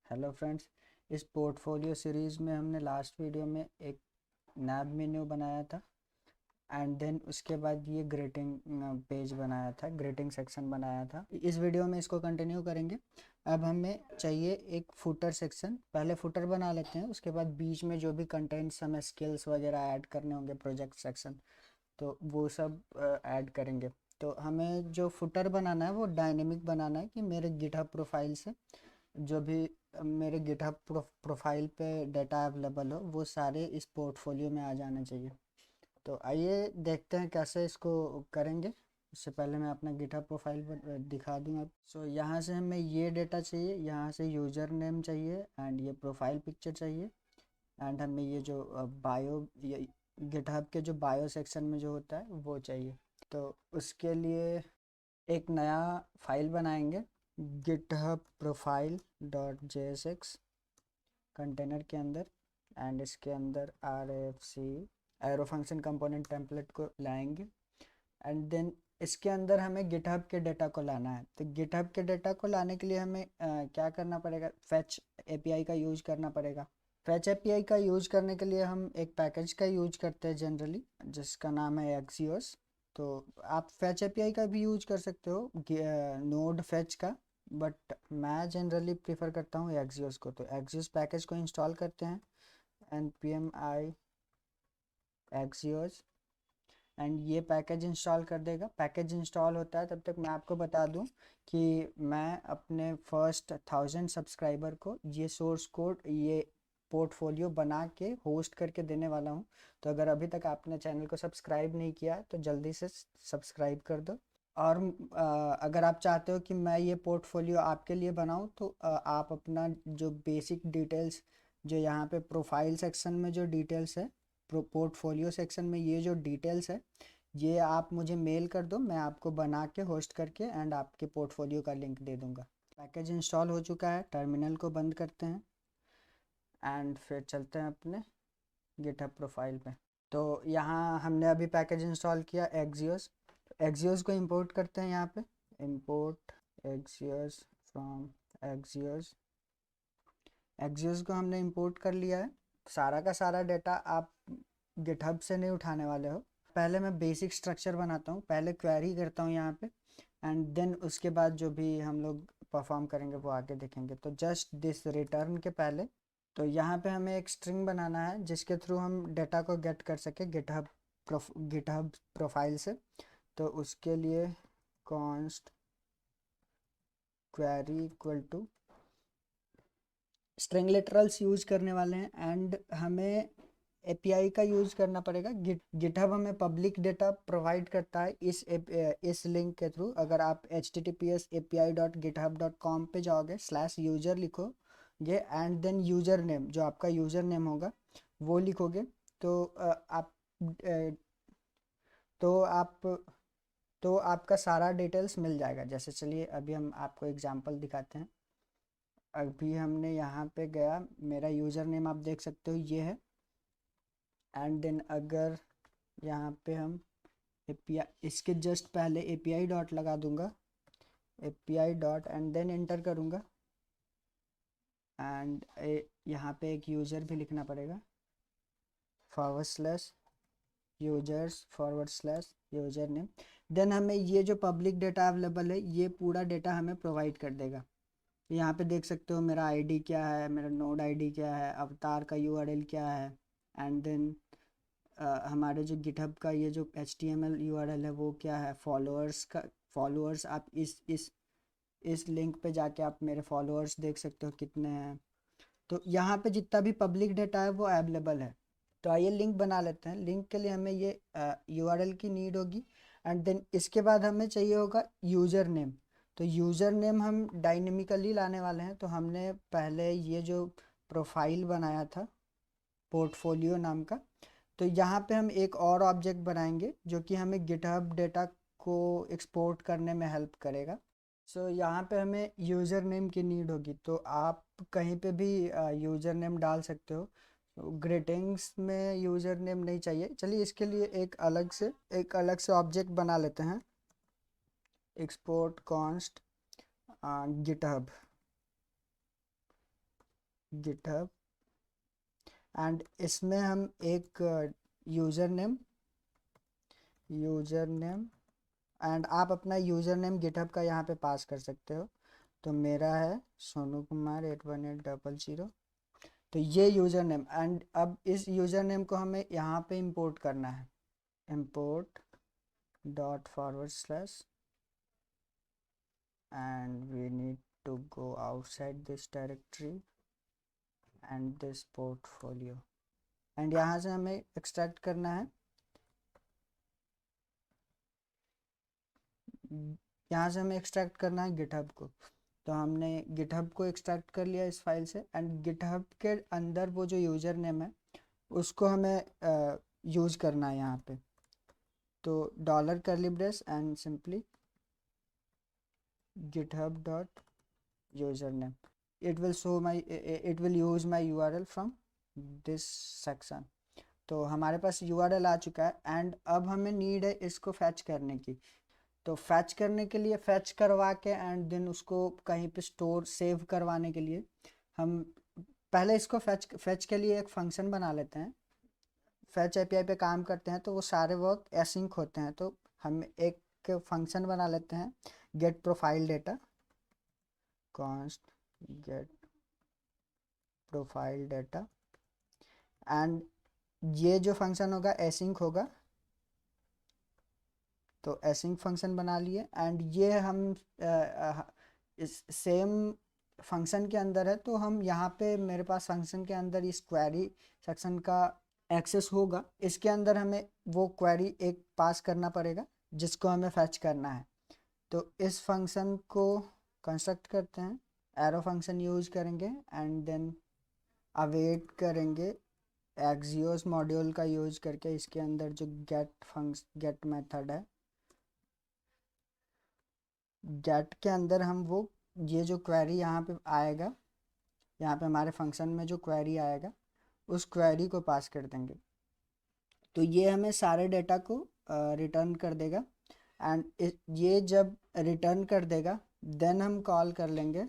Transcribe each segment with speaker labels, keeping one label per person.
Speaker 1: Hello friends, इस portfolio series में हमने लास्ट वीडियो में एक नैब मेन्यू बनाया था एंड देन उसके बाद ये ग्रेटिंग पेज बनाया था, ग्रेटिंग सेक्शन बनाया था। इस वीडियो में इसको कंटिन्यू करेंगे। अब हमें चाहिए एक फुटर सेक्शन। पहले फुटर बना लेते हैं, उसके बाद बीच में जो भी कंटेंट्स हमें स्किल्स वगैरह ऐड करने होंगे, प्रोजेक्ट सेक्शन, तो वो सब ऐड करेंगे। तो हमें जो फुटर बनाना है वो डायनेमिक बनाना है कि मेरे गिटहब प्रोफाइल से जो भी मेरे गिटहब प्रोफाइल पे डाटा अवेलेबल हो वो सारे इस पोर्टफोलियो में आ जाने चाहिए। तो आइए देखते हैं कैसे इसको करेंगे। उससे पहले मैं अपना गिटहब प्रोफाइल पर दिखा दूँ अब। सो यहाँ से हमें ये डेटा चाहिए, यहाँ से यूज़र नेम चाहिए एंड ये प्रोफाइल पिक्चर चाहिए एंड हमें ये जो बायो, ये गिटहब के जो बायो सेक्शन में जो होता है वो चाहिए। तो उसके लिए एक नया फाइल बनाएंगे, GitHub profile dot JSX container के अंदर, एंड इसके अंदर RFC arrow function component template को लाएंगे एंड देन इसके अंदर हमें गिटहब के डेटा को लाना है। तो गिटहब के डेटा को लाने के लिए हमें क्या करना पड़ेगा, फेच API का यूज करना पड़ेगा। फेच API का यूज करने के लिए हम एक पैकेज का यूज करते हैं जनरली, जिसका नाम है Axios। तो आप फेच API का भी यूज कर सकते हो, नोड फेच का, बट मैं जनरली प्रीफर करता हूँ Axios को। तो Axios पैकेज को इंस्टॉल करते हैं, npm i Axios, एंड ये पैकेज इंस्टॉल कर देगा। पैकेज इंस्टॉल होता है तब तक मैं आपको बता दूं कि मैं अपने फर्स्ट 1000 सब्सक्राइबर को ये सोर्स कोड, ये पोर्टफोलियो बना के होस्ट करके देने वाला हूं। तो अगर अभी तक आपने चैनल को सब्सक्राइब नहीं किया है तो जल्दी से सब्सक्राइब कर दो। और अगर आप चाहते हो कि मैं ये पोर्टफोलियो आपके लिए बनाऊं तो आप अपना जो बेसिक डिटेल्स, जो यहाँ पे प्रोफाइल सेक्शन में जो डिटेल्स है, पोर्टफोलियो सेक्शन में ये जो डिटेल्स है, ये आप मुझे मेल कर दो, मैं आपको बना के होस्ट करके एंड आपके पोर्टफोलियो का लिंक दे दूंगा। पैकेज इंस्टॉल हो चुका है, टर्मिनल को बंद करते हैं एंड फिर चलते हैं अपने गिटहब प्रोफाइल पे। तो यहाँ हमने अभी पैकेज इंस्टॉल किया Axios। Axios को इंपोर्ट करते हैं, यहाँ पे import Axios from Axios। Axios को हमने इंपोर्ट कर लिया है। सारा का सारा डेटा आप गिटहब से नहीं उठाने वाले हो। पहले मैं बेसिक स्ट्रक्चर बनाता हूँ, पहले क्वेरी करता हूँ यहाँ पे एंड देन उसके बाद जो भी हम लोग परफॉर्म करेंगे वो आगे देखेंगे। तो जस्ट दिस रिटर्न के पहले तो यहाँ पे हमें एक स्ट्रिंग बनाना है जिसके थ्रू हम डेटा को गेट कर सके गिटहब प्रोफाइल से। तो उसके लिए const query equal to string literals use करने वाले हैं एंड हमें API का यूज करना पड़ेगा। गिटहब हमें पब्लिक डेटा प्रोवाइड करता है इस लिंक के थ्रू। अगर आप https://api.github.com पे जाओगे, /user लिखोगे एंड देन यूजर नेम, जो आपका यूजर नेम होगा वो लिखोगे, तो तो आप तो आपका सारा डिटेल्स मिल जाएगा। जैसे चलिए अभी हम आपको एग्जांपल दिखाते हैं। अभी हमने यहाँ पे गया, मेरा यूज़र नेम आप देख सकते हो ये है एंड देन अगर यहाँ पे हम API, इसके जस्ट पहले API डॉट लगा दूंगा, API dot and then enter करूँगा एंड यहाँ पे एक यूज़र भी लिखना पड़ेगा, /users/यूज़र नेम। देन हमें ये जो पब्लिक डेटा अवेलेबल है ये पूरा डेटा हमें प्रोवाइड कर देगा। यहाँ पे देख सकते हो मेरा आईडी क्या है, मेरा नोड आईडी क्या है, अवतार का URL क्या है एंड देन हमारे जो गिटहब का ये जो HTML URL है वो क्या है, फॉलोअर्स आप इस लिंक पे जाके आप मेरे फॉलोअर्स देख सकते हो कितने हैं। तो यहाँ पे जितना भी पब्लिक डेटा है वो अवेलेबल है। तो आइए लिंक बना लेते हैं। लिंक के लिए हमें ये URL की नीड होगी एंड देन इसके बाद हमें चाहिए होगा यूज़र नेम। तो यूज़र नेम हम डायनेमिकली लाने वाले हैं। तो हमने पहले ये जो प्रोफाइल बनाया था पोर्टफोलियो नाम का, तो यहाँ पे हम एक और ऑब्जेक्ट बनाएंगे जो कि हमें गिटहब डेटा को एक्सपोर्ट करने में हेल्प करेगा। सो यहाँ पे हमें यूज़र नेम की नीड होगी, तो आप कहीं पे भी यूज़र नेम डाल सकते हो। ग्रीटिंग्स में यूज़र नेम नहीं चाहिए। चलिए इसके लिए एक अलग से ऑब्जेक्ट बना लेते हैं, export const GitHub GitHub, and इसमें हम एक यूज़र नेम एंड आप अपना यूज़र नेम गिटहब का यहाँ पे पास कर सकते हो। तो मेरा है सोनू कुमार 81800। तो ये यूज़र नेम, एंड अब इस यूज़र नेम को हमें यहाँ पे इंपोर्ट करना है। import dot forward slash and we need to go outside this directory and this portfolio, and यहाँ से हमें एक्सट्रैक्ट करना है, यहाँ से हमें एक्सट्रैक्ट करना है गिटहब को। तो हमने गिटहब को एक्सट्रैक्ट कर लिया इस फाइल से, एंड गिटहब के अंदर वो जो यूज़र नेम है उसको हमें यूज़ करना है यहाँ पे। तो dollar curly brace and simply github dot username, it will use my URL from this section। तो हमारे पास URL आ चुका है, एंड अब हमें नीड है इसको फैच करने की। तो फैच करने के लिए, फैच करवा के एंड देन उसको कहीं पे स्टोर सेव करवाने के लिए हम पहले इसको फैच के लिए एक फंक्शन बना लेते हैं। फैच एपीआई पे काम करते हैं तो वो सारे वर्क एसिंक होते हैं, तो हम एक फंक्शन बना लेते हैं get profile data, const get profile data, and ये जो फंक्शन होगा एसिंक होगा। तो एसिंक फंक्शन बना लिए, एंड ये हम इस सेम फंक्शन के अंदर है। तो हम यहाँ पे मेरे पास फंक्शन के अंदर इस क्वेरी सेक्शन का एक्सेस होगा, इसके अंदर हमें वो क्वेरी एक पास करना पड़ेगा जिसको हमें फैच करना है। तो इस फंक्शन को कंस्ट्रक्ट करते हैं, एरो फंक्शन यूज करेंगे, एंड देन अवेट करेंगे एक्सियोस मॉड्यूल का यूज करके। इसके अंदर जो गेट मेथड है, गेट के अंदर हम वो ये जो क्वेरी यहाँ पे आएगा, यहाँ पे हमारे फंक्शन में जो क्वेरी आएगा उस क्वेरी को पास कर देंगे। तो ये हमें सारे डेटा को रिटर्न कर देगा, एंड ये जब रिटर्न कर देगा देन हम कॉल कर लेंगे।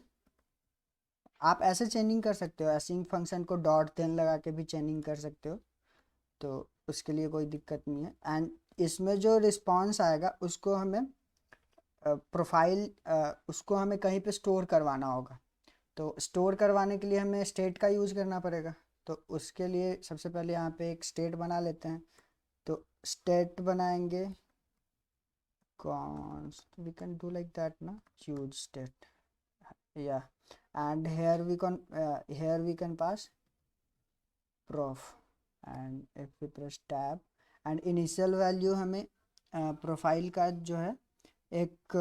Speaker 1: आप ऐसे चेनिंग कर सकते हो, एसिंक फंक्शन को डॉट देन लगा के भी चेनिंग कर सकते हो, तो उसके लिए कोई दिक्कत नहीं है। एंड इसमें जो रिस्पॉन्स आएगा उसको हमें प्रोफाइल उसको हमें कहीं पे स्टोर करवाना होगा। तो स्टोर करवाने के लिए हमें स्टेट का यूज़ करना पड़ेगा। तो उसके लिए सबसे पहले यहाँ पे एक स्टेट बना लेते हैं। तो स्टेट बनाएंगे, const we can do like that ना, use state, yeah, and here we can pass prof, and if we press tab and initial value हमें प्रोफाइल का जो है एक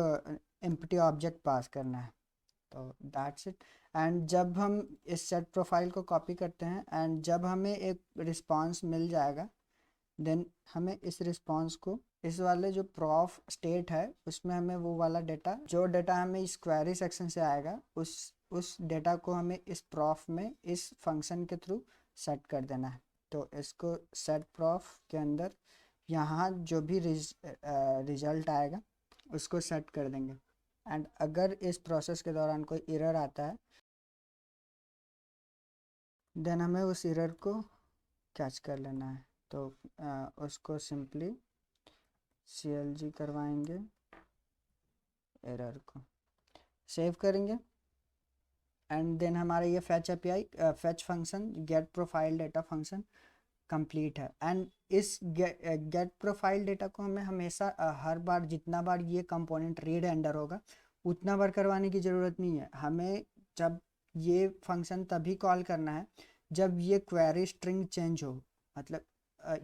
Speaker 1: एम्प्टी ऑब्जेक्ट पास करना है। तो दैट्स इट। एंड जब हम इस सेट प्रोफाइल को कॉपी करते हैं एंड जब हमें एक रिस्पांस मिल जाएगा देन हमें इस रिस्पांस को इस वाले जो प्रॉफ स्टेट है उसमें हमें वो वाला डेटा, जो डेटा हमें इस क्वेरी सेक्शन से आएगा उस डेटा को हमें इस प्रॉफ में इस फंक्शन के थ्रू सेट कर देना है। तो इसको सेट प्रॉफ के अंदर यहाँ जो भी रिजल्ट आएगा उसको सेट कर देंगे, एंड अगर इस प्रोसेस के दौरान कोई एरर आता है देन हमें उस एरर को कैच कर लेना है। तो उसको सिंपली CLG करवाएंगे, एरर को सेव करेंगे, एंड देन हमारा ये fetch API fetch function get profile data function complete है। एंड इस गेट प्रोफाइल डेटा को हमें हमेशा हर बार जितना बार ये कंपोनेंट रीड एंडर होगा उतना बार करवाने की ज़रूरत नहीं है। हमें जब ये फंक्शन तभी कॉल करना है जब ये क्वेरी स्ट्रिंग चेंज हो, मतलब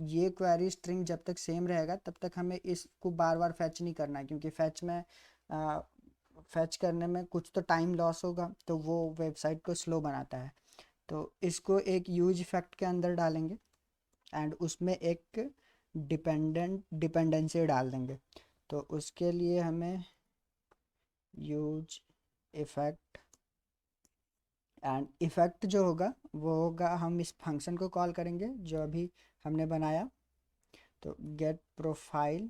Speaker 1: ये क्वेरी स्ट्रिंग जब तक सेम रहेगा तब तक हमें इसको बार बार फैच नहीं करना है, क्योंकि फैच करने में कुछ तो टाइम लॉस होगा तो वो वेबसाइट को स्लो बनाता है। तो इसको एक यूज इफेक्ट के अंदर डालेंगे एंड उसमें एक डिपेंडेंसी डाल देंगे। तो उसके लिए हमें यूज इफेक्ट, एंड इफेक्ट जो होगा वो होगा, हम इस फंक्शन को कॉल करेंगे जो अभी हमने बनाया। तो गेट प्रोफाइल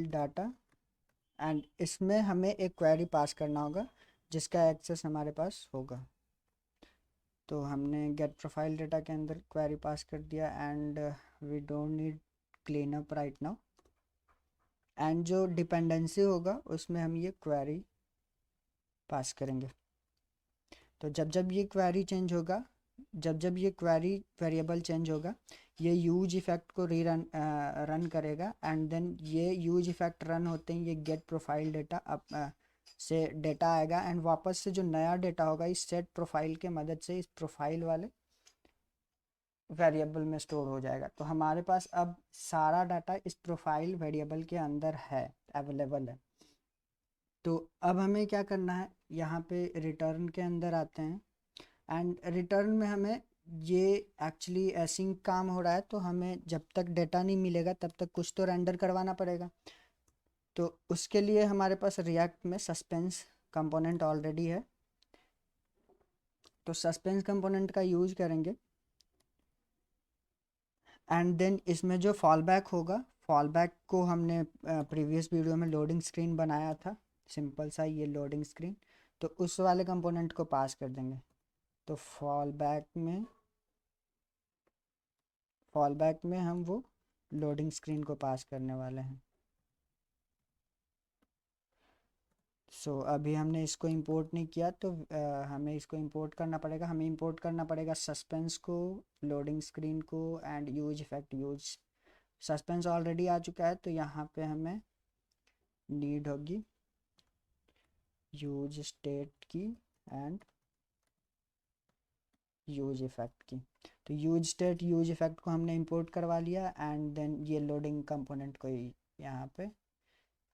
Speaker 1: डाटा, एंड इसमें हमें एक क्वेरी पास करना होगा जिसका एक्सेस हमारे पास होगा। तो हमने गेट प्रोफाइल डेटा के अंदर क्वेरी पास कर दिया and we don't need clean up right now. And जो डिपेंडेंसी होगा उसमें हम ये क्वेरी पास करेंगे। तो जब जब ये क्वेरी चेंज होगा, जब जब ये क्वेरी वेरिएबल चेंज होगा, ये यूज इफेक्ट को रन रन करेगा एंड देन ये यूज इफेक्ट रन होते हैं ये गेट प्रोफाइल डेटा अप से डेटा आएगा एंड वापस से जो नया डेटा होगा इस सेट प्रोफाइल के मदद से इस प्रोफाइल वाले वेरिएबल में स्टोर हो जाएगा। तो हमारे पास अब सारा डाटा इस प्रोफाइल वेरिएबल के अंदर है, अवेलेबल है। तो अब हमें क्या करना है, यहाँ पे रिटर्न के अंदर आते हैं एंड रिटर्न में हमें ये एक्चुअली एसिंक काम हो रहा है, तो हमें जब तक डेटा नहीं मिलेगा तब तक कुछ तो रेंडर करवाना पड़ेगा। तो उसके लिए हमारे पास रिएक्ट में सस्पेंस कंपोनेंट ऑलरेडी है, तो सस्पेंस कंपोनेंट का यूज करेंगे एंड देन इसमें जो फॉल बैक होगा, फॉल बैक को हमने प्रीवियस वीडियो में लोडिंग स्क्रीन बनाया था, सिंपल सा ये लोडिंग स्क्रीन, तो उस वाले कंपोनेंट को पास कर देंगे। तो फॉल बैक में हम वो लोडिंग स्क्रीन को पास करने वाले हैं। सो अभी हमने इसको इंपोर्ट नहीं किया, तो हमें इसको इंपोर्ट करना पड़ेगा। हमें इंपोर्ट करना पड़ेगा सस्पेंस को, लोडिंग स्क्रीन को and use effect. Use suspense already आ चुका है, तो यहाँ पे हमें नीड होगी यूज स्टेट की एंड यूज इफेक्ट की। तो यूज स्टेट यूज इफेक्ट को हमने इंपोर्ट करवा लिया एंड देन ये लोडिंग कंपोनेंट को यहाँ पे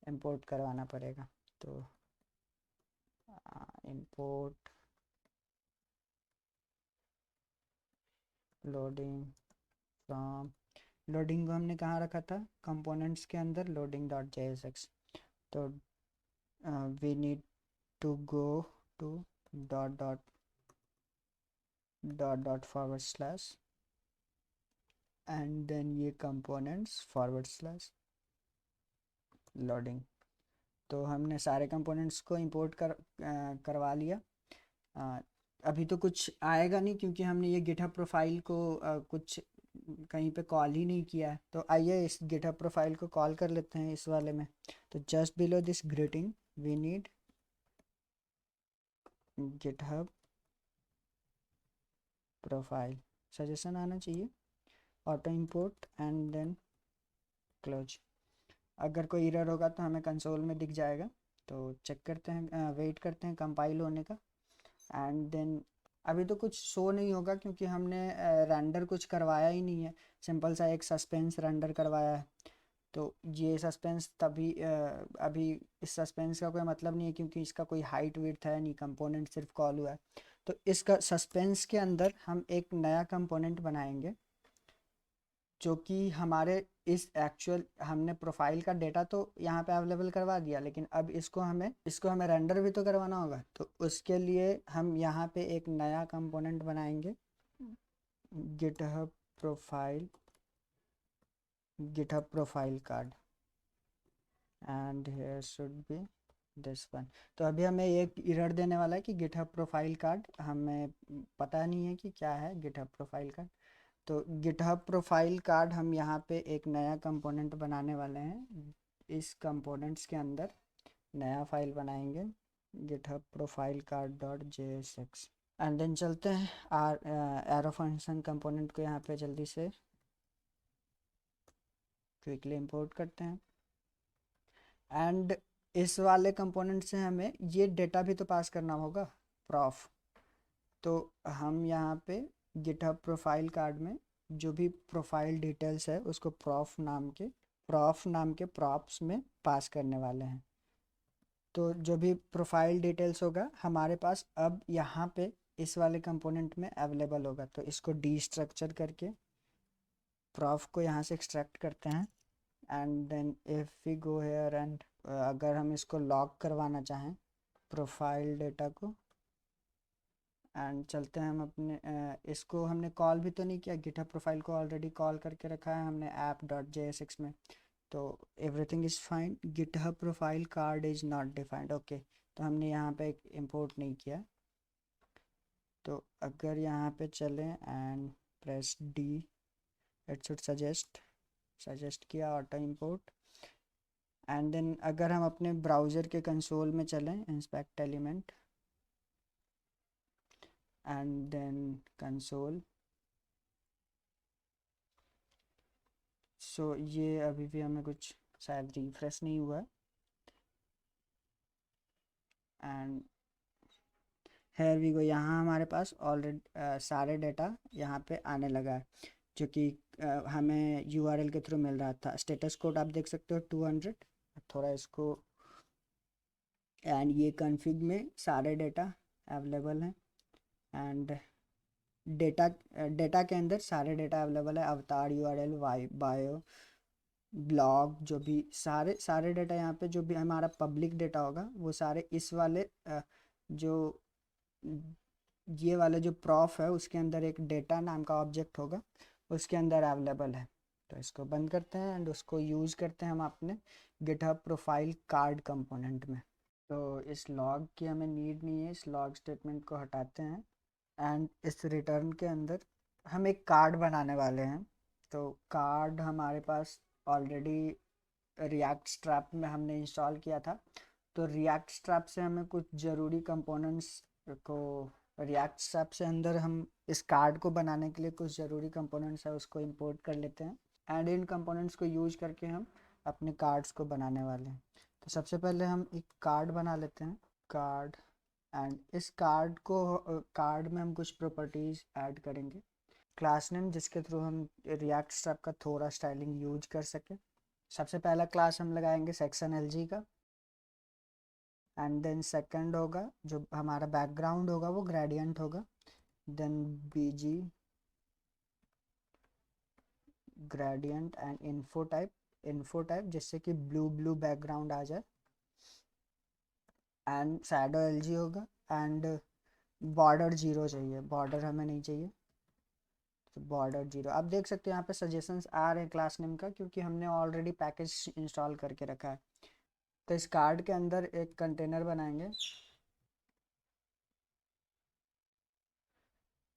Speaker 1: इंपोर्ट करवाना पड़ेगा। तो इंपोर्ट लोडिंग फ्रॉम, लोडिंग को हमने कहाँ रखा था, कंपोनेंट्स के अंदर, लोडिंग डॉट JSX। तो we need to go to dot dot dot dot forward slash and then ये कंपोनेंट्स फॉरवर्ड स्लैश लोडिंग। तो हमने सारे कंपोनेंट्स को इंपोर्ट करवा लिया। अभी तो कुछ आएगा नहीं क्योंकि हमने ये गिटहब प्रोफाइल को कुछ कहीं पे कॉल ही नहीं किया है। तो आइए इस गिटहब प्रोफाइल को कॉल कर लेते हैं इस वाले में। तो just below this greeting we need GitHub profile, suggestion आना चाहिए, auto import and then close. अगर कोई एरर होगा तो हमें कंसोल में दिख जाएगा। तो चेक करते हैं, वेट करते हैं कंपाइल होने का एंड देन अभी तो कुछ शो नहीं होगा क्योंकि हमने रेंडर कुछ करवाया ही नहीं है, सिंपल सा एक सस्पेंस रेंडर करवाया है। तो ये सस्पेंस तभी अभी इस सस्पेंस का कोई मतलब नहीं है क्योंकि इसका कोई हाइट विड्थ है नहीं, कंपोनेंट सिर्फ कॉल हुआ है। तो इसका सस्पेंस के अंदर हम एक नया कंपोनेंट बनाएंगे जो कि हमारे इस एक्चुअल, हमने प्रोफाइल का डेटा तो यहाँ पे अवेलेबल करवा दिया, लेकिन अब इसको हमें रेंडर भी तो करवाना होगा। तो उसके लिए हम यहाँ पे एक नया कंपोनेंट बनाएंगे, GitHub profile card and here should be this one. तो अभी हमें एक एरर देने वाला है कि गिटहब प्रोफाइल कार्ड, हमें पता नहीं है कि क्या है गिटहब प्रोफाइल कार्ड। तो गिटहब प्रोफाइल कार्ड हम यहाँ पे एक नया कंपोनेंट बनाने वाले हैं। इस कंपोनेंट्स के अंदर नया फाइल बनाएंगे GitHub profile card dot JSX and then चलते हैं एरो फंक्शन कंपोनेंट को यहाँ पे जल्दी से क्विकली इंपोर्ट करते हैं एंड इस वाले कंपोनेंट से हमें ये डेटा भी तो पास करना होगा, प्रॉफ। तो हम यहाँ पे गिटहब प्रोफाइल कार्ड में जो भी प्रोफाइल डिटेल्स है उसको प्रॉफ नाम के प्रॉप्स में पास करने वाले हैं। तो जो भी प्रोफाइल डिटेल्स होगा हमारे पास अब यहाँ पे इस वाले कंपोनेंट में अवेलेबल होगा। तो इसको डीस्ट्रक्चर करके प्रॉफ को यहाँ से एक्सट्रैक्ट करते हैं and then if we go here and अगर हम इसको लॉग करवाना चाहें प्रोफाइल डेटा को एंड चलते हैं हम अपने इसको हमने कॉल भी तो नहीं किया, गिटहब प्रोफाइल को ऑलरेडी कॉल करके रखा है हमने app.jsx में। तो everything is fine, GitHub profile card is not defined, okay. तो हमने यहाँ पे इंपोर्ट नहीं किया। तो अगर यहाँ पे चलें and press D, it should suggest किया ऑटो इंपोर्ट। एंड देन अगर हम अपने ब्राउज़र के कंसोल में चलें, inspect element and then console, so ये अभी भी हमें कुछ शायद रिफ्रेश नहीं हुआ। एंड हेयर वी गो, यहाँ हमारे पास ऑलरेडी सारे डाटा यहाँ पे आने लगा है, जो कि हमें यूआरएल के थ्रू मिल रहा था। स्टेटस कोड आप देख सकते हो 200। थोड़ा इसको, एंड ये कॉन्फ़िग में सारे डाटा अवेलेबल हैं। एंड डेटा के अंदर सारे डाटा अवेलेबल है, अवतार, यूआरएल, बायो, ब्लॉग, जो भी सारे डाटा यहाँ पे, जो भी हमारा पब्लिक डाटा होगा वो सारे इस वाले जो ये वाले जो प्रॉफ है उसके अंदर एक डेटा नाम का ऑब्जेक्ट होगा, उसके अंदर अवेलेबल है। तो इसको बंद करते हैं एंड उसको यूज़ करते हैं हम अपने गिटहब प्रोफाइल कार्ड कंपोनेंट में। तो इस लॉग की हमें नीड नहीं है, इस लॉग स्टेटमेंट को हटाते हैं। एंड इस रिटर्न के अंदर हम एक कार्ड बनाने वाले हैं। तो कार्ड हमारे पास ऑलरेडी रिएक्ट स्ट्रैप में हमने इंस्टॉल किया था। तो रिएक्ट स्ट्रैप से हमें कुछ ज़रूरी कंपोनेंट्स को, रिएक्ट स्ट्रैप से अंदर हम इस कार्ड को बनाने के लिए कुछ ज़रूरी कंपोनेंट्स है उसको इंपोर्ट कर लेते हैं। एंड इन कंपोनेंट्स को यूज करके हम अपने कार्ड्स को बनाने वाले हैं। तो सबसे पहले हम एक कार्ड बना लेते हैं, कार्ड। एंड इस कार्ड में हम कुछ प्रॉपर्टीज़ ऐड करेंगे। क्लास नेम जिसके थ्रू हम रिएक्ट स्ट्रैप का थोड़ा स्टाइलिंग यूज कर सकें। सबसे पहला क्लास हम लगाएंगे सेक्शन एलजी का। एंड देन सेकंड होगा, जो हमारा बैकग्राउंड होगा वो ग्रेडियंट होगा। Then BG gradient and info type जिससे कि ब्लू बैकग्राउंड आ जाए। एंड शैडो एलजी होगा। एंड बॉर्डर 0 चाहिए, बॉर्डर हमें नहीं चाहिए, तो बॉर्डर 0। आप देख सकते हो यहाँ पे सजेशंस आ रहे हैं क्लास नेम का, क्योंकि हमने ऑलरेडी पैकेज इंस्टॉल करके रखा है। तो इस कार्ड के अंदर एक कंटेनर बनाएंगे।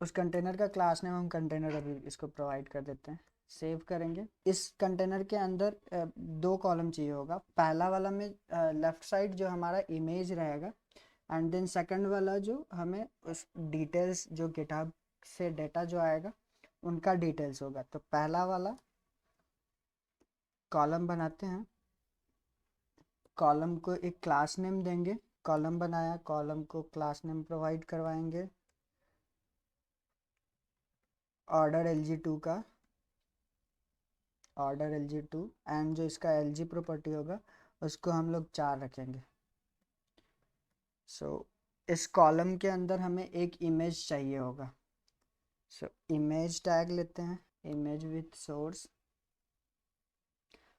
Speaker 1: उस कंटेनर का क्लास नेम हम कंटेनर अभी इसको प्रोवाइड कर देते हैं। सेव करेंगे। इस कंटेनर के अंदर 2 कॉलम चाहिए होगा। पहला वाला में लेफ्ट साइड जो हमारा इमेज रहेगा, एंड देन सेकंड वाला जो हमें उस डिटेल्स, जो गिटहब से डेटा जो आएगा उनका डिटेल्स होगा। तो पहला वाला कॉलम बनाते हैं। कॉलम को एक क्लास नेम देंगे। कॉलम बनाया, कॉलम को क्लास नेम प्रोवाइड करवाएंगे ऑर्डर LG2 का, ऑर्डर LG2। एंड जो इसका LG प्रॉपर्टी होगा उसको हम लोग 4 रखेंगे। सो इस कॉलम के अंदर हमें एक इमेज चाहिए होगा। सो इमेज टैग लेते हैं, image with source.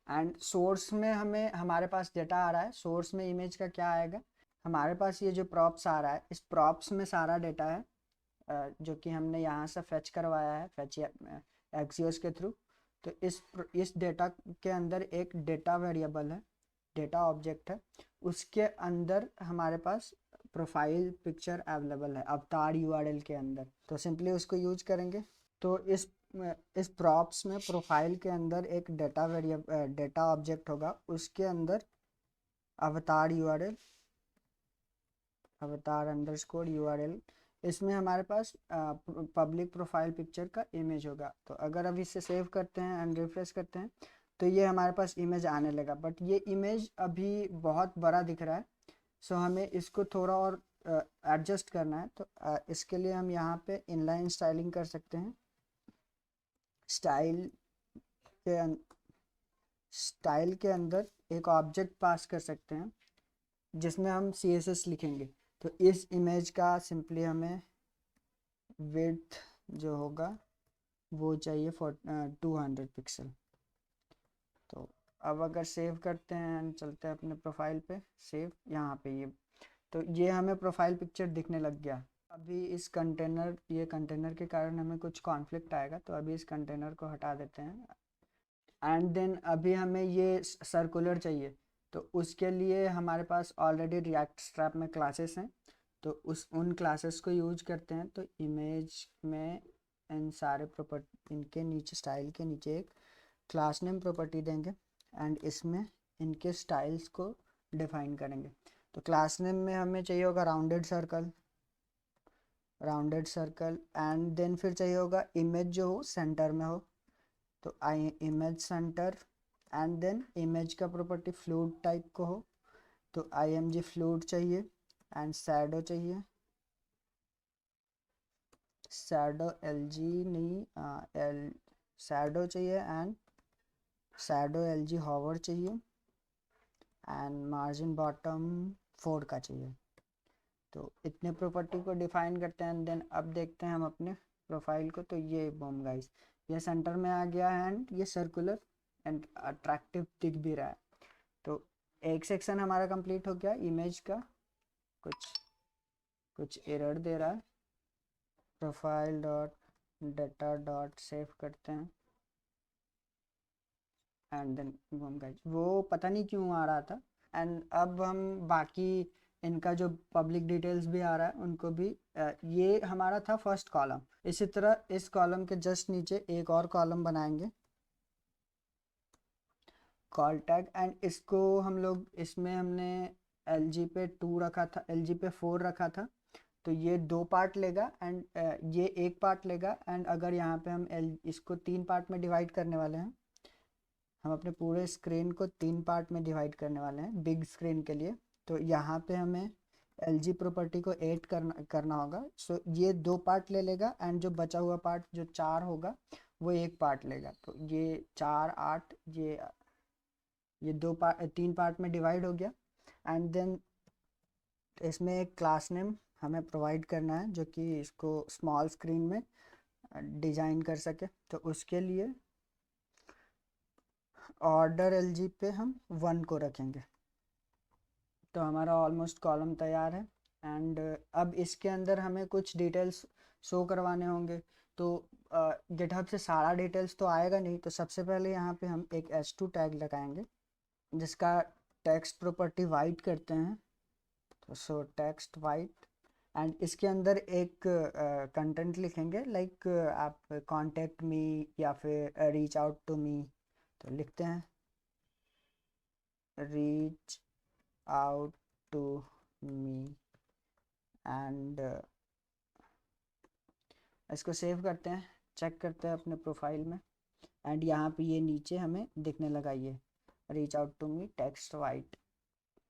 Speaker 1: And source में हमें, हमारे पास डेटा आ रहा है, सोर्स में इमेज का क्या आएगा, हमारे पास ये जो प्रॉप्स आ रहा है, इस प्रॉप्स में सारा डेटा है जो कि हमने यहाँ से फेच करवाया है, फेच एक्सियोस के थ्रू। तो इस डेटा के अंदर एक डेटा वेरिएबल है, डेटा ऑब्जेक्ट है, उसके अंदर हमारे पास प्रोफाइल पिक्चर अवेलेबल है अवतार यूआरएल के अंदर। तो सिंपली उसको यूज करेंगे। तो इस प्रॉप्स में प्रोफाइल के अंदर एक डेटा ऑब्जेक्ट होगा, उसके अंदर अवतार यूआरएल, अवतार अंडरस्कोर यूआरएल, इसमें हमारे पास पब्लिक प्रोफाइल पिक्चर का इमेज होगा। तो अगर अब इसे सेव करते हैं एंड रिफ्रेश करते हैं तो ये हमारे पास इमेज आने लगा, बट ये इमेज अभी बहुत बड़ा दिख रहा है। सो हमें इसको थोड़ा और एडजस्ट करना है। तो इसके लिए हम यहाँ पे इनलाइन स्टाइलिंग कर सकते हैं। स्टाइल के अंदर एक ऑब्जेक्ट पास कर सकते हैं जिसमें हम CSS लिखेंगे। तो इस इमेज का सिंपली हमें विड्थ जो होगा वो चाहिए 200 पिक्सल। तो अब अगर सेव करते हैं, चलते हैं अपने प्रोफाइल पे, सेव यहाँ पे ये, तो ये हमें प्रोफाइल पिक्चर दिखने लग गया। अभी इस कंटेनर, ये कंटेनर के कारण हमें कुछ कॉन्फ्लिक्ट आएगा, तो अभी इस कंटेनर को हटा देते हैं। एंड देन अभी हमें ये सर्कुलर चाहिए। तो उसके लिए हमारे पास ऑलरेडी रिएक्ट स्ट्रैप में क्लासेस हैं, तो उन क्लासेस को यूज करते हैं। तो इमेज में इन सारे प्रॉपर्टी, इनके नीचे स्टाइल के नीचे एक क्लास नेम प्रॉपर्टी देंगे एंड इसमें इनके स्टाइल्स को डिफाइन करेंगे। तो क्लास नेम में हमें चाहिए होगा राउंडेड सर्कल एंड देन फिर चाहिए होगा इमेज जो हो सेंटर में हो, तो I image centre and then image का प्रॉपर्टी फ्लूइड टाइप को हो, तो IMG फ्लूइड चाहिए एंड शैडो चाहिए, शैडो LG नहीं शैडो चाहिए एंड शैडो LG हॉवर चाहिए एंड मार्जिन बॉटम 4 का चाहिए। तो इतने प्रॉपर्टी को डिफाइन करते हैं एंड देन अब देखते हैं हम अपने प्रोफाइल को। तो ये बूम गाइस, ये सेंटर में आ गया है एंड ये सर्कुलर एंड अट्रैक्टिव दिख भी रहा है। तो एक सेक्शन हमारा कंप्लीट हो गया इमेज का। कुछ एरर दे रहा है, profile dot data dot save करते हैं एंड देन बूम गाइस, वो पता नहीं क्यों आ रहा था। एंड अब हम बाकी इनका जो पब्लिक डिटेल्स भी आ रहा है उनको भी ये हमारा था फर्स्ट कॉलम। इसी तरह इस कॉलम के जस्ट नीचे एक और कॉलम बनाएंगे कॉल टैग एंड इसको हम लोग, इसमें हमने LG पे 2 रखा था, LG पे 4 रखा था, तो ये 2 पार्ट लेगा एंड ये 1 पार्ट लेगा। एंड अगर यहाँ पे हम इसको 3 पार्ट में डिवाइड करने वाले हैं, हम अपने पूरे स्क्रीन को 3 पार्ट में डिवाइड करने वाले हैं बिग स्क्रीन के लिए, तो यहाँ पे हमें LG प्रॉपर्टी को ऐड करना होगा। सो ये 2 पार्ट ले लेगा एंड जो बचा हुआ पार्ट जो 4 होगा वो 1 पार्ट लेगा। तो ये 4 8 ये 3 पार्ट में डिवाइड हो गया एंड देन इसमें एक क्लास नेम हमें प्रोवाइड करना है जो कि इसको स्मॉल स्क्रीन में डिजाइन कर सके। तो उसके लिए ऑर्डर LG पे हम 1 को रखेंगे। तो हमारा ऑलमोस्ट कॉलम तैयार है एंड अब इसके अंदर हमें कुछ डिटेल्स शो करवाने होंगे। तो गिटहब से सारा डिटेल्स तो आएगा नहीं, तो सबसे पहले यहाँ पे हम एक H2 टैग लगाएंगे जिसका टेक्स्ट प्रॉपर्टी वाइट करते हैं। तो सो टेक्स्ट वाइट एंड इसके अंदर एक कंटेंट लिखेंगे लाइक आप कॉन्टेक्ट मी या फिर रीच आउट टू मी। तो लिखते हैं reach out to me and इसको सेव करते हैं, चेक करते हैं अपने प्रोफाइल में एंड यहाँ पे ये नीचे हमें दिखने लगा ये reach out to me text white.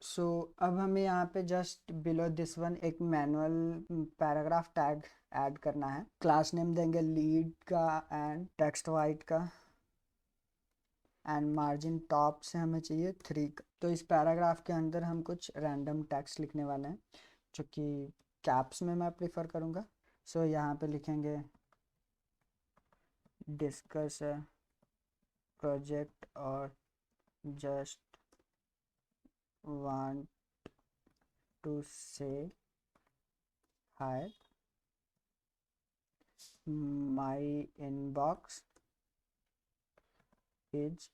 Speaker 1: So अब हमें यहाँ पे जस्ट बिलो दिस वन एक मैनुअल पैराग्राफ टैग ऐड करना है। क्लास नेम देंगे लीड का एंड टेक्स्ट वाइट का एंड मार्जिन टॉप से हमें चाहिए 3 का। तो इस पैराग्राफ के अंदर हम कुछ रैंडम टेक्स्ट लिखने वाले हैं जो कि कैप्स में मैं प्रीफर करूँगा। सो यहाँ पे लिखेंगे डिस्कस प्रोजेक्ट और जस्ट वांट टू से hi my inbox is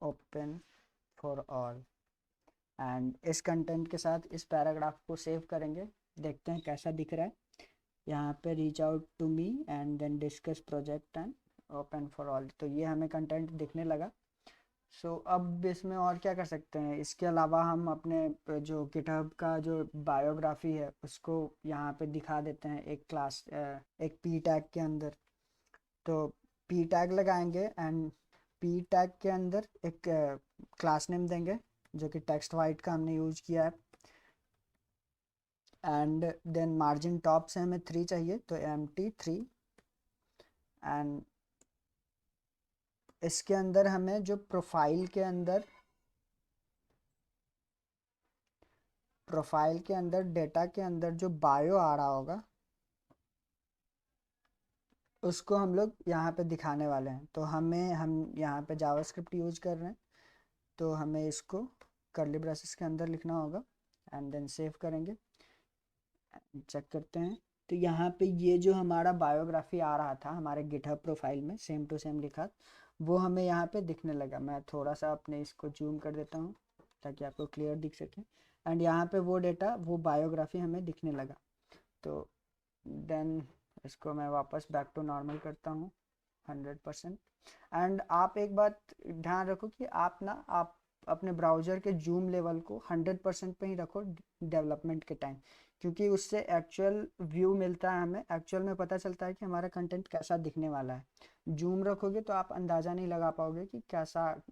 Speaker 1: open for all and इस कंटेंट के साथ इस पैराग्राफ को सेव करेंगे, देखते हैं कैसा दिख रहा है। यहाँ पे reach out to me and then discuss project and open for all, तो ये हमें कंटेंट दिखने लगा। सो अब इसमें और क्या कर सकते हैं, इसके अलावा हम अपने जो गिटहब का जो बायोग्राफी है उसको यहाँ पे दिखा देते हैं एक P टैग के अंदर। तो P टैग लगाएंगे एंड P टैग के अंदर एक क्लास नेम देंगे जो कि टेक्स्ट वाइट का हमने यूज किया है एंड देन मार्जिन टॉप से हमें 3 चाहिए, तो empty 3 एंड इसके अंदर हमें जो प्रोफाइल के अंदर डेटा के अंदर जो बायो आ रहा होगा उसको हम लोग यहाँ पे दिखाने वाले हैं। तो हम यहाँ पे जावास्क्रिप्ट यूज कर रहे हैं, तो हमें इसको कर्ली ब्रेसेस के अंदर लिखना होगा एंड देन सेव करेंगे, चेक करते हैं। तो यहाँ पे ये जो हमारा बायोग्राफी आ रहा था हमारे गिटहब प्रोफाइल में सेम टू सेम लिखा, वो हमें यहाँ पे दिखने लगा। मैं थोड़ा सा अपने इसको जूम कर देता हूँ ताकि आपको क्लियर दिख सके। एंड यहाँ पे वो डेटा, वो बायोग्राफी हमें दिखने लगा। तो देन इसको मैं वापस बैक टू नॉर्मल करता हूँ 100%। एंड आप एक बात ध्यान रखो कि आप अपने ब्राउज़र के जूम लेवल को 100% पे ही रखो डेवलपमेंट के टाइम, क्योंकि उससे एक्चुअल व्यू मिलता है, हमें एक्चुअल में पता चलता है कि हमारा कंटेंट कैसा दिखने वाला है। जूम रखोगे तो आप अंदाज़ा नहीं लगा पाओगे कि कैसा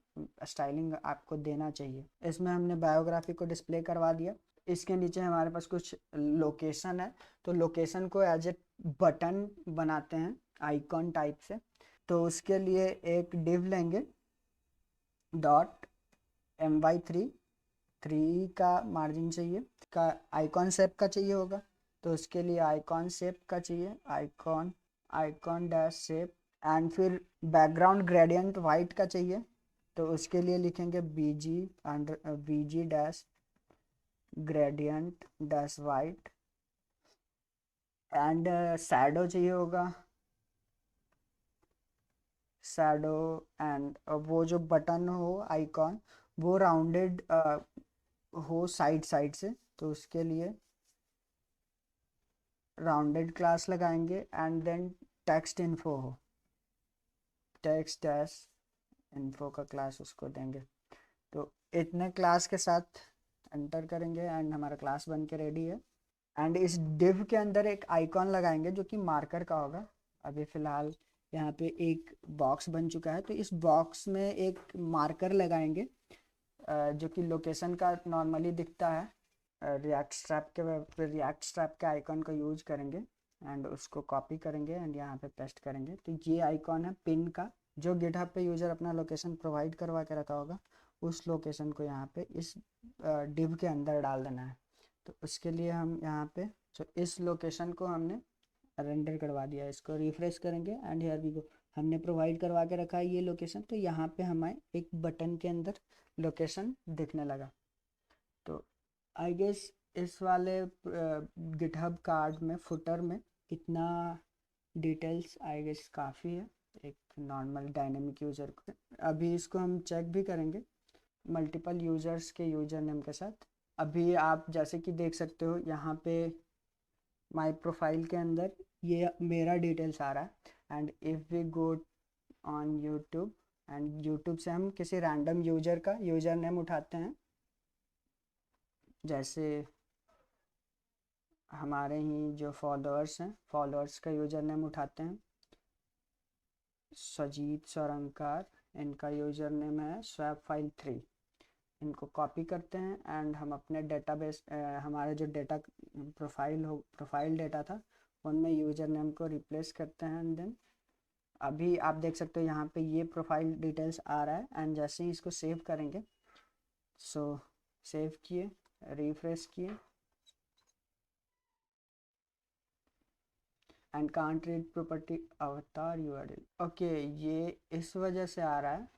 Speaker 1: स्टाइलिंग आपको देना चाहिए। इसमें हमने बायोग्राफी को डिस्प्ले करवा दिया। इसके नीचे हमारे पास कुछ लोकेशन है, तो लोकेशन को एज ए बटन बनाते हैं आइकॉन टाइप से। तो उसके लिए एक डिव लेंगे डॉट my3 का मार्जिन चाहिए, का आइकॉन शेप का चाहिए होगा। तो उसके लिए आइकॉन शेप का चाहिए, आइकॉन डैश शेप। एंड फिर बैकग्राउंड ग्रेडियंट वाइट का चाहिए, तो उसके लिए लिखेंगे bg dash gradient dash white. And shadow चाहिए होगा, शैडो। एंड वो जो बटन हो आइकॉन वो राउंडेड हो साइड साइड से, तो उसके लिए राउंडेड क्लास लगाएंगे। एंड देन टेक्स्ट इन्फो हो, टेक्स्ट डैश इन्फो का क्लास उसको देंगे। तो इतने क्लास के साथ एंटर करेंगे एंड हमारा क्लास बन के रेडी है। एंड इस डिव के अंदर एक आइकॉन लगाएंगे जो कि मार्कर का होगा। अभी फ़िलहाल यहाँ पे एक बॉक्स बन चुका है, तो इस बॉक्स में एक मार्कर लगाएंगे जो कि लोकेशन का नॉर्मली दिखता है। रिएक्ट स्ट्रैप के आइकॉन का यूज करेंगे एंड उसको कॉपी करेंगे एंड यहाँ पे पेस्ट करेंगे। तो ये आइकॉन है पिन का, जो गिटहब पे यूज़र अपना लोकेशन प्रोवाइड करवा के रखा होगा, उस लोकेशन को यहाँ पे इस डिव के अंदर डाल देना है। तो उसके लिए हम यहाँ पे इस लोकेशन को हमने रेंडर करवा दिया, इसको रिफ्रेश करेंगे एंड हियर वी गो। हमने प्रोवाइड करवा के रखा है ये लोकेशन, तो यहाँ पे हमें एक बटन के अंदर लोकेशन दिखने लगा। तो आई गेस इस वाले गिटहब कार्ड में फुटर में इतना डिटेल्स आई गेस काफ़ी है एक नॉर्मल डायनेमिक यूज़र को। अभी इसको हम चेक भी करेंगे मल्टीपल यूज़र्स के यूज़र नेम के साथ। अभी आप जैसे कि देख सकते हो यहाँ पे माय प्रोफाइल के अंदर ये मेरा डिटेल्स आ रहा है। And if we go on YouTube and YouTube से हम किसी रैंडम यूज़र का यूज़र नेम उठाते हैं, जैसे हमारे ही जो फॉलोअर्स हैं, फॉलोअर्स का यूज़र नेम उठाते हैं, सजीत सोरंकार, इनका यूज़र नेम है swap-file3। इनको कॉपी करते हैं एंड हम अपने डेटाबेस हमारे जो प्रोफाइल डेटा था उनमें यूज़र नेम को रिप्लेस करते हैं। एंड देन अभी आप देख सकते हो यहाँ पे ये प्रोफाइल डिटेल्स आ रहा है। एंड जैसे ही इसको सेव करेंगे, सेव किए, रिफ्रेश किए एंड कांट रीड प्रॉपर्टी अवतार यूआरएल। ओके, ये इस वजह से आ रहा है।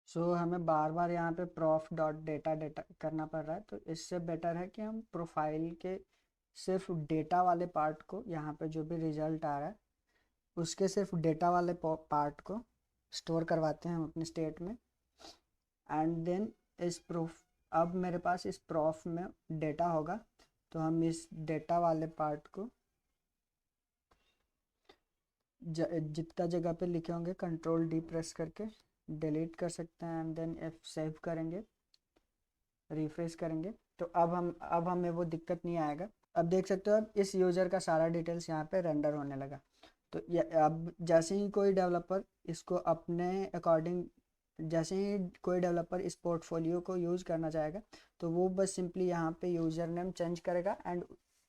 Speaker 1: हमें बार बार यहाँ पे prof डॉट डेटा करना पड़ रहा है। तो इससे बेटर है कि हम प्रोफाइल के सिर्फ डेटा वाले पार्ट को, यहाँ पे जो भी रिजल्ट आ रहा है उसके सिर्फ डेटा वाले पार्ट को स्टोर करवाते हैं हम अपने स्टेट में। एंड देन इस अब मेरे पास इस prof में डेटा होगा, तो हम इस डेटा वाले पार्ट को जितना जगह पे लिखे होंगे Ctrl+D प्रेस करके डिलीट कर सकते हैं। एंड देन F सेव करेंगे, रिफ्रेश करेंगे, तो अब हमें वो दिक्कत नहीं आएगा। अब देख सकते हो अब इस यूज़र का सारा डिटेल्स यहाँ पे रेंडर होने लगा। तो अब जैसे ही कोई डेवलपर इसको अपने अकॉर्डिंग, जैसे ही कोई डेवलपर इस पोर्टफोलियो को यूज़ करना चाहेगा तो वो बस सिंपली यहाँ पे यूज़र नेम चेंज करेगा एंड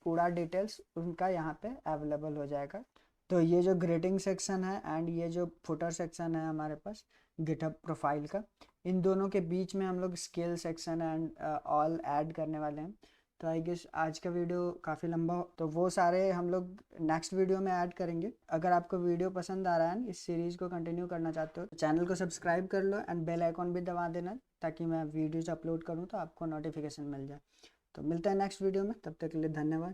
Speaker 1: पूरा डिटेल्स उनका यहाँ पे अवेलेबल हो जाएगा। तो ये जो ग्रेटिंग सेक्शन है एंड ये जो फुटर सेक्शन है हमारे पास गिटहब प्रोफाइल का, इन दोनों के बीच में हम लोग scale section and all add करने वाले हैं। तो आई गेस आज का वीडियो काफ़ी लंबा हो, तो वो सारे हम लोग नेक्स्ट वीडियो में ऐड करेंगे। अगर आपको वीडियो पसंद आ रहा है, इस सीरीज़ को कंटिन्यू करना चाहते हो तो चैनल को सब्सक्राइब कर लो एंड बेल आइकॉन भी दबा देना, ताकि मैं वीडियोज़ अपलोड करूँ तो आपको नोटिफिकेशन मिल जाए। तो मिलते हैं नेक्स्ट वीडियो में, तब तक के लिए धन्यवाद।